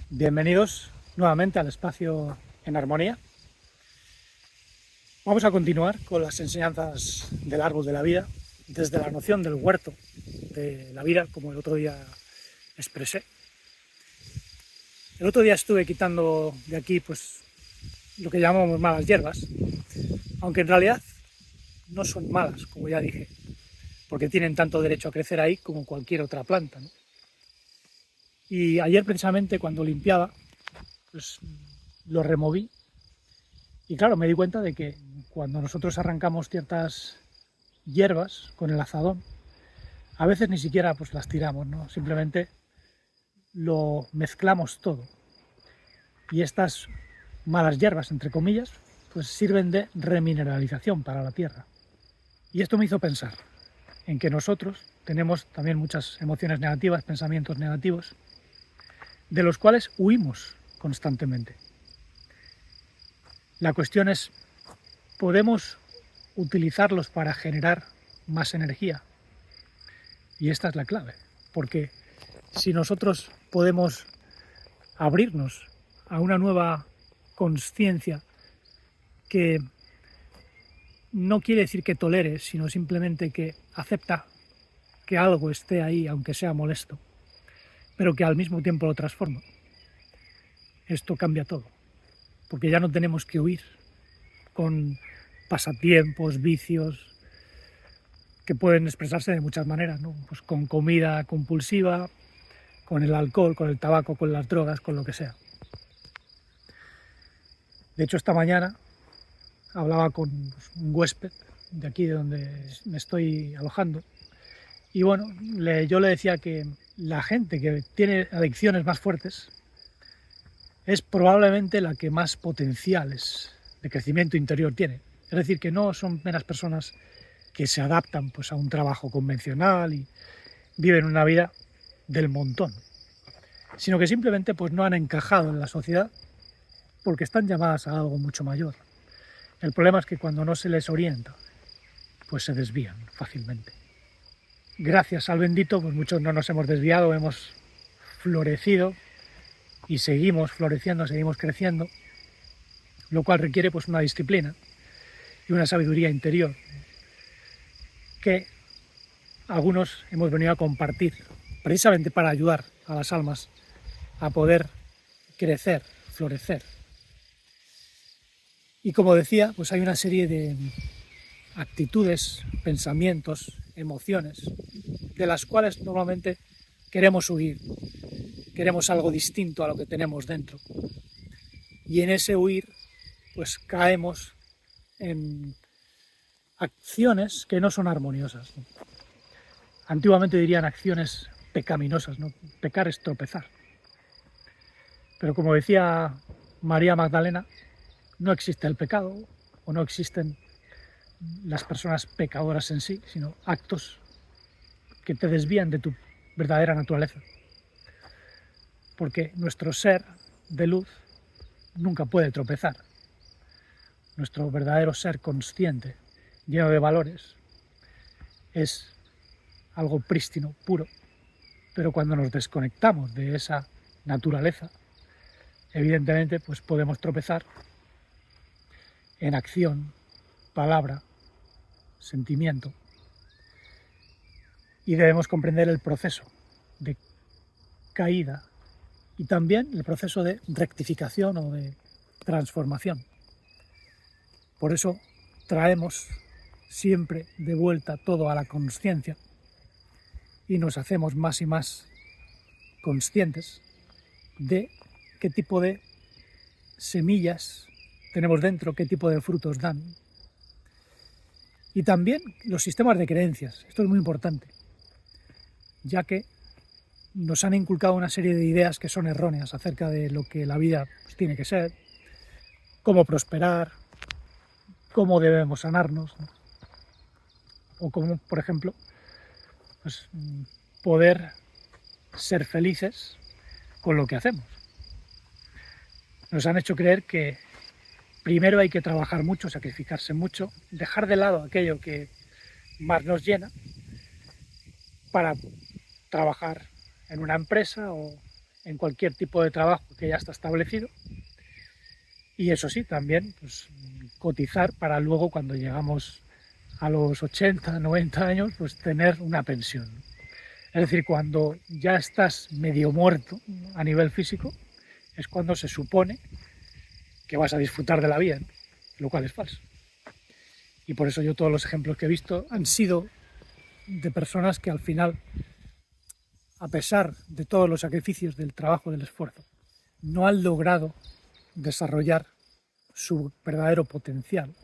Bienvenidos nuevamente al espacio en armonía. Vamos a continuar con las enseñanzas del árbol de la vida, desde la noción del huerto de la vida, como el otro día expresé. El otro día estuve quitando de aquí pues lo que llamamos malas hierbas, aunque en realidad no son malas, como ya dije, porque tienen tanto derecho a crecer ahí como cualquier otra planta, ¿no? Y ayer precisamente cuando limpiaba, pues lo removí y claro, me di cuenta de que cuando nosotros arrancamos ciertas hierbas con el azadón, a veces ni siquiera pues las tiramos, ¿no? Simplemente lo mezclamos todo. Y estas malas hierbas, entre comillas, pues sirven de remineralización para la tierra. Y esto me hizo pensar en que nosotros tenemos también muchas emociones negativas, pensamientos negativos, de los cuales huimos constantemente. La cuestión es, ¿podemos utilizarlos para generar más energía? Y esta es la clave, porque si nosotros podemos abrirnos a una nueva consciencia que no quiere decir que tolere, sino simplemente que acepta que algo esté ahí, aunque sea molesto, pero que al mismo tiempo lo transforma, esto cambia todo, porque ya no tenemos que huir con pasatiempos, vicios, que pueden expresarse de muchas maneras, ¿no? Pues con comida compulsiva, con el alcohol, con el tabaco, con las drogas, con lo que sea. De hecho, esta mañana hablaba con un huésped de aquí de donde me estoy alojando y bueno, yo le decía que la gente que tiene adicciones más fuertes es probablemente la que más potenciales de crecimiento interior tiene. Es decir, que no son meras personas que se adaptan pues, a un trabajo convencional y viven una vida del montón, sino que simplemente pues, no han encajado en la sociedad porque están llamadas a algo mucho mayor. El problema es que cuando no se les orienta, pues se desvían fácilmente. Gracias al bendito, pues muchos no nos hemos desviado, hemos florecido y seguimos floreciendo, seguimos creciendo, lo cual requiere pues una disciplina y una sabiduría interior que algunos hemos venido a compartir precisamente para ayudar a las almas a poder crecer, florecer. Y como decía, pues hay una serie de actitudes, pensamientos, emociones, de las cuales normalmente queremos huir, queremos algo distinto a lo que tenemos dentro. Y en ese huir, pues caemos en acciones que no son armoniosas, ¿no? Antiguamente dirían acciones pecaminosas, ¿no? Pecar es tropezar. Pero como decía María Magdalena, no existe el pecado o no existen las personas pecadoras en sí, sino actos que te desvían de tu verdadera naturaleza. Porque nuestro ser de luz nunca puede tropezar. Nuestro verdadero ser consciente, lleno de valores, es algo prístino, puro, pero cuando nos desconectamos de esa naturaleza, evidentemente pues podemos tropezar en acción, palabra, sentimiento, y debemos comprender el proceso de caída y también el proceso de rectificación o de transformación. Por eso traemos siempre de vuelta todo a la consciencia y nos hacemos más y más conscientes de qué tipo de semillas tenemos dentro, qué tipo de frutos dan. Y también los sistemas de creencias. Esto es muy importante, ya que nos han inculcado una serie de ideas que son erróneas acerca de lo que la vida pues, tiene que ser, cómo prosperar, cómo debemos sanarnos, ¿no? O cómo, por ejemplo, pues, poder ser felices con lo que hacemos. Nos han hecho creer que primero hay que trabajar mucho, sacrificarse mucho, dejar de lado aquello que más nos llena para trabajar en una empresa o en cualquier tipo de trabajo que ya está establecido. Y eso sí, también pues, cotizar para luego cuando llegamos a los 80, 90 años, pues tener una pensión. Es decir, cuando ya estás medio muerto a nivel físico, es cuando se supone que vas a disfrutar de la vida, ¿no? Lo cual es falso. Y por eso yo todos los ejemplos que he visto han sido de personas que al final, a pesar de todos los sacrificios del trabajo, del esfuerzo, no han logrado desarrollar su verdadero potencial.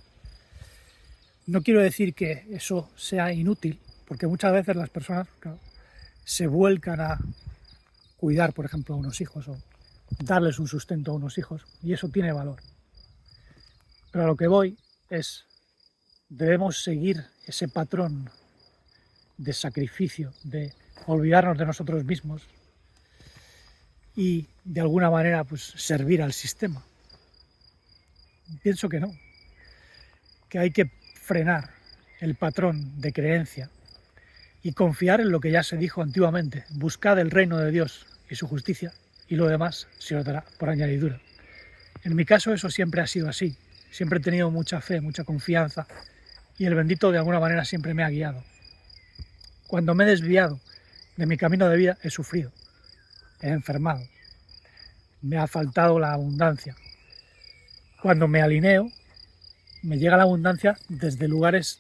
No quiero decir que eso sea inútil, porque muchas veces las personas, claro, se vuelcan a cuidar, por ejemplo, a unos hijos o darles un sustento a unos hijos, y eso tiene valor. Pero a lo que voy es, debemos seguir ese patrón de sacrificio, de olvidarnos de nosotros mismos y de alguna manera pues servir al sistema. Pienso que no, que hay que frenar el patrón de creencia y confiar en lo que ya se dijo antiguamente: buscad el reino de Dios y su justicia y lo demás se os dará por añadidura. En mi caso eso siempre ha sido así, siempre he tenido mucha fe, mucha confianza y el bendito de alguna manera siempre me ha guiado. Cuando me he desviado de mi camino de vida he sufrido, he enfermado, me ha faltado la abundancia. Cuando me alineo, me llega la abundancia desde lugares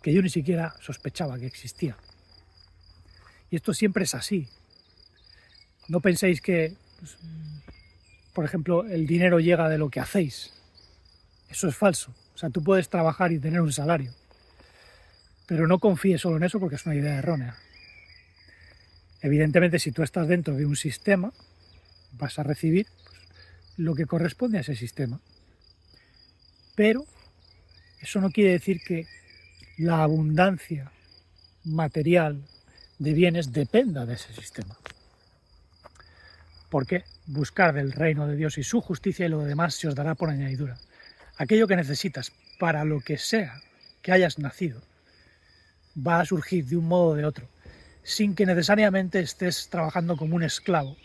que yo ni siquiera sospechaba que existían. Y esto siempre es así. No penséis que, pues, por ejemplo, el dinero llega de lo que hacéis. Eso es falso. O sea, tú puedes trabajar y tener un salario, pero no confíes solo en eso porque es una idea errónea. Evidentemente, si tú estás dentro de un sistema, vas a recibir pues, lo que corresponde a ese sistema. Pero eso no quiere decir que la abundancia material de bienes dependa de ese sistema. ¿Por qué? Buscar del reino de Dios y su justicia y lo demás se os dará por añadidura. Aquello que necesitas para lo que sea que hayas nacido va a surgir de un modo o de otro, sin que necesariamente estés trabajando como un esclavo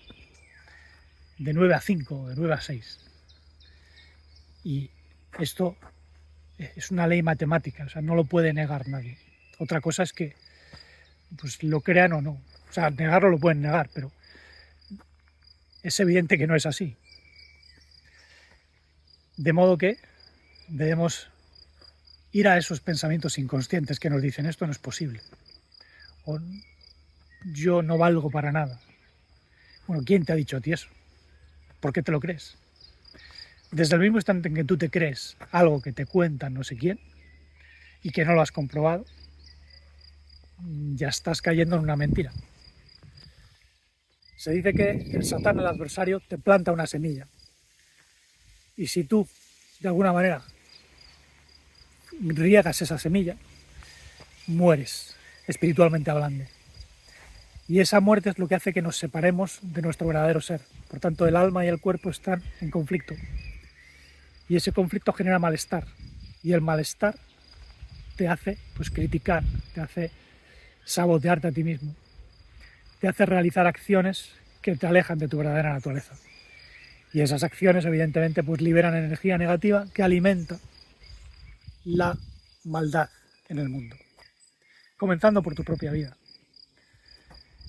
de 9 a 5 o de 9 a 6. Y esto es una ley matemática, o sea, no lo puede negar nadie. Otra cosa es que pues, lo crean o no. O sea, negarlo lo pueden negar, pero es evidente que no es así. De modo que debemos ir a esos pensamientos inconscientes que nos dicen esto no es posible. O yo no valgo para nada. Bueno, ¿quién te ha dicho a ti eso? ¿Por qué te lo crees? Desde el mismo instante en que tú te crees algo que te cuentan no sé quién y que no lo has comprobado, ya estás cayendo en una mentira. Se dice que el Satán, el adversario, te planta una semilla. Y si tú, de alguna manera, riegas esa semilla, mueres, espiritualmente hablando. Y esa muerte es lo que hace que nos separemos de nuestro verdadero ser. Por tanto, el alma y el cuerpo están en conflicto. Y ese conflicto genera malestar. Y el malestar te hace pues, criticar, te hace sabotearte a ti mismo, te hace realizar acciones que te alejan de tu verdadera naturaleza. Y esas acciones, evidentemente, pues liberan energía negativa que alimenta la maldad en el mundo. Comenzando por tu propia vida.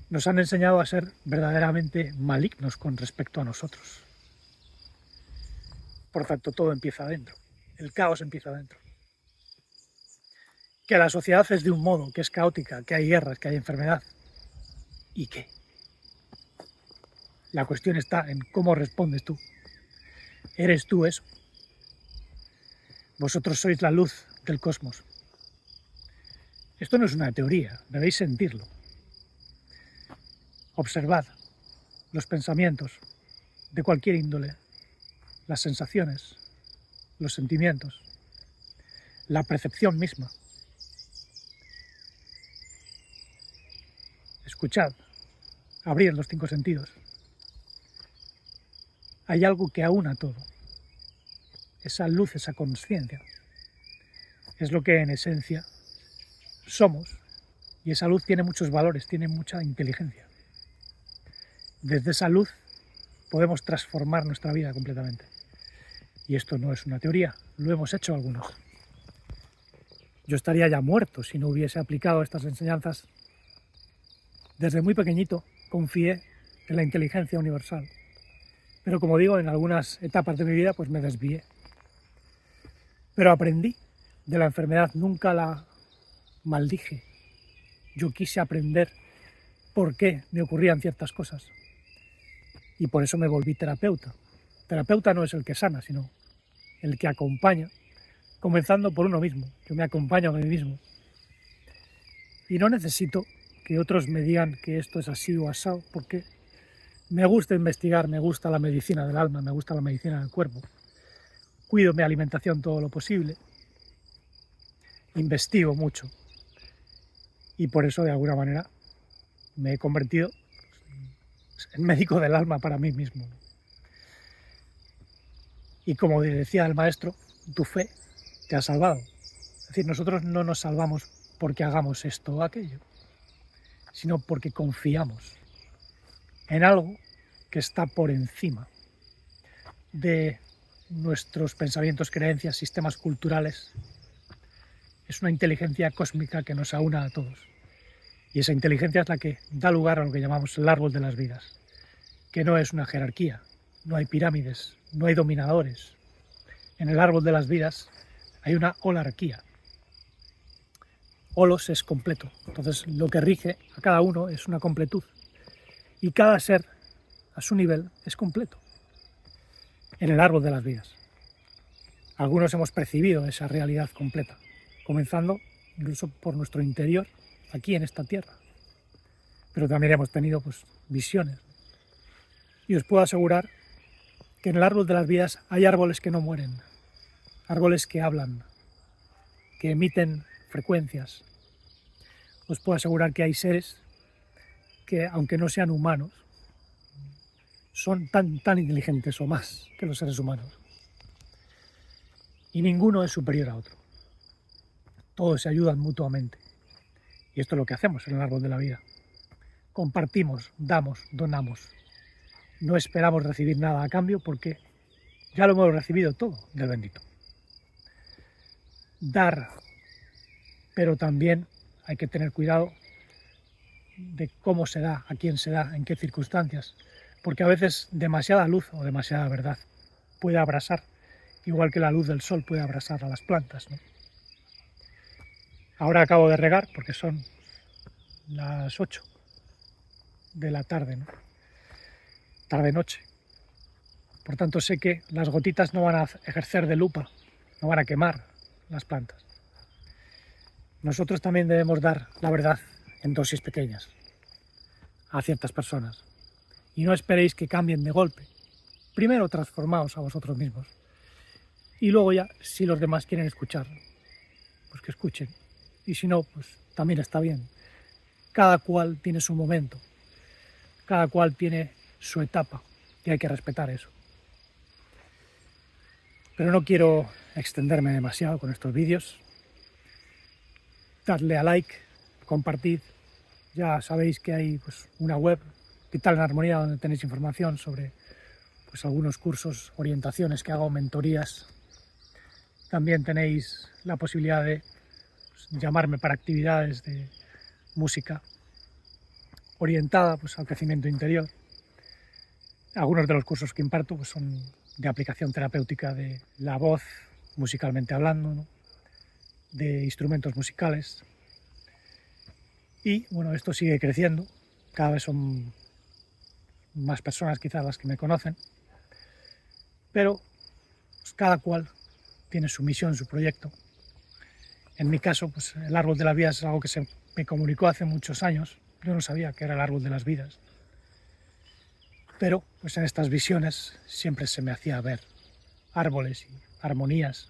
Nos han enseñado a ser verdaderamente malignos con respecto a nosotros. Por tanto, todo empieza adentro. El caos empieza adentro. Que la sociedad es de un modo, que es caótica, que hay guerras, que hay enfermedad. ¿Y qué? La cuestión está en cómo respondes tú. ¿Eres tú eso? Vosotros sois la luz del cosmos. Esto no es una teoría, debéis sentirlo. Observad los pensamientos de cualquier índole, las sensaciones, los sentimientos, la percepción misma. Escuchad, abrid los 5 sentidos. Hay algo que aúna todo. Esa luz, esa conciencia, es lo que en esencia somos. Y esa luz tiene muchos valores, tiene mucha inteligencia. Desde esa luz podemos transformar nuestra vida completamente. Y esto no es una teoría, lo hemos hecho algunos. Yo estaría ya muerto si no hubiese aplicado estas enseñanzas. Desde muy pequeñito confié en la inteligencia universal. Pero como digo, en algunas etapas de mi vida pues me desvié. Pero aprendí de la enfermedad, nunca la maldije. Yo quise aprender por qué me ocurrían ciertas cosas. Y por eso me volví terapeuta. Terapeuta no es el que sana, sino el que acompaña, comenzando por uno mismo. Yo me acompaño a mí mismo. Y no necesito que otros me digan que esto es así o asado, porque me gusta investigar, me gusta la medicina del alma, me gusta la medicina del cuerpo. Cuido mi alimentación todo lo posible. Investigo mucho. Y por eso, de alguna manera, me he convertido en médico del alma para mí mismo. Y como decía el maestro, tu fe te ha salvado. Es decir, nosotros no nos salvamos porque hagamos esto o aquello, sino porque confiamos en algo que está por encima de nuestros pensamientos, creencias, sistemas culturales. Es una inteligencia cósmica que nos aúna a todos. Y esa inteligencia es la que da lugar a lo que llamamos el árbol de las vidas, que no es una jerarquía, no hay pirámides, no hay dominadores. En el árbol de las vidas hay una holarquía. Holos es completo, entonces lo que rige a cada uno es una completud. Y cada ser a su nivel es completo en el árbol de las vidas. Algunos hemos percibido esa realidad completa, comenzando incluso por nuestro interior, aquí en esta tierra. Pero también hemos tenido visiones. Y os puedo asegurar que en el árbol de las vidas hay árboles que no mueren, árboles que hablan, que emiten frecuencias. Os puedo asegurar que hay seres que, aunque no sean humanos, son tan inteligentes o más que los seres humanos. Y ninguno es superior a otro. Todos se ayudan mutuamente. Y esto es lo que hacemos en el árbol de la vida. Compartimos, damos, donamos. No esperamos recibir nada a cambio porque ya lo hemos recibido todo del bendito. Dar, pero también hay que tener cuidado de cómo se da, a quién se da, en qué circunstancias, porque a veces demasiada luz o demasiada verdad puede abrasar, igual que la luz del sol puede abrasar a las plantas, ¿no? Ahora acabo de regar porque son las 8 de la tarde, ¿no? Tarde-noche. Por tanto, sé que las gotitas no van a ejercer de lupa, no van a quemar las plantas. Nosotros también debemos dar la verdad en dosis pequeñas a ciertas personas. Y no esperéis que cambien de golpe. Primero transformaos a vosotros mismos. Y luego ya, si los demás quieren escuchar, pues que escuchen. Y si no, pues también está bien. Cada cual tiene su momento. Cada cual tiene su etapa. Y hay que respetar eso. Pero no quiero extenderme demasiado con estos vídeos. Dadle a like, compartid. Ya sabéis que hay una web, Vital en Armonía, donde tenéis información sobre algunos cursos, orientaciones que hago, mentorías. También tenéis la posibilidad de llamarme para actividades de música orientada al crecimiento interior. Algunos de los cursos que imparto son de aplicación terapéutica de la voz, musicalmente hablando, ¿no? De instrumentos musicales. Y bueno, esto sigue creciendo, cada vez son más personas quizás las que me conocen, pero cada cual tiene su misión, su proyecto. En mi caso, el árbol de las vidas es algo que se me comunicó hace muchos años. Yo no sabía que era el árbol de las vidas, pero en estas visiones siempre se me hacía ver árboles y armonías,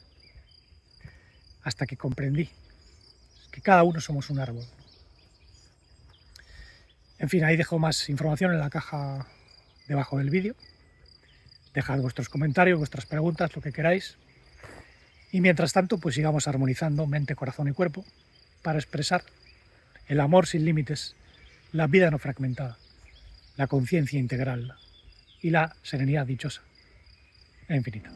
hasta que comprendí que cada uno somos un árbol. En fin, ahí dejo más información en la caja debajo del vídeo. Dejad vuestros comentarios, vuestras preguntas, lo que queráis. Y mientras tanto, sigamos armonizando mente, corazón y cuerpo para expresar el amor sin límites, la vida no fragmentada, la conciencia integral, y la serenidad dichosa e infinita.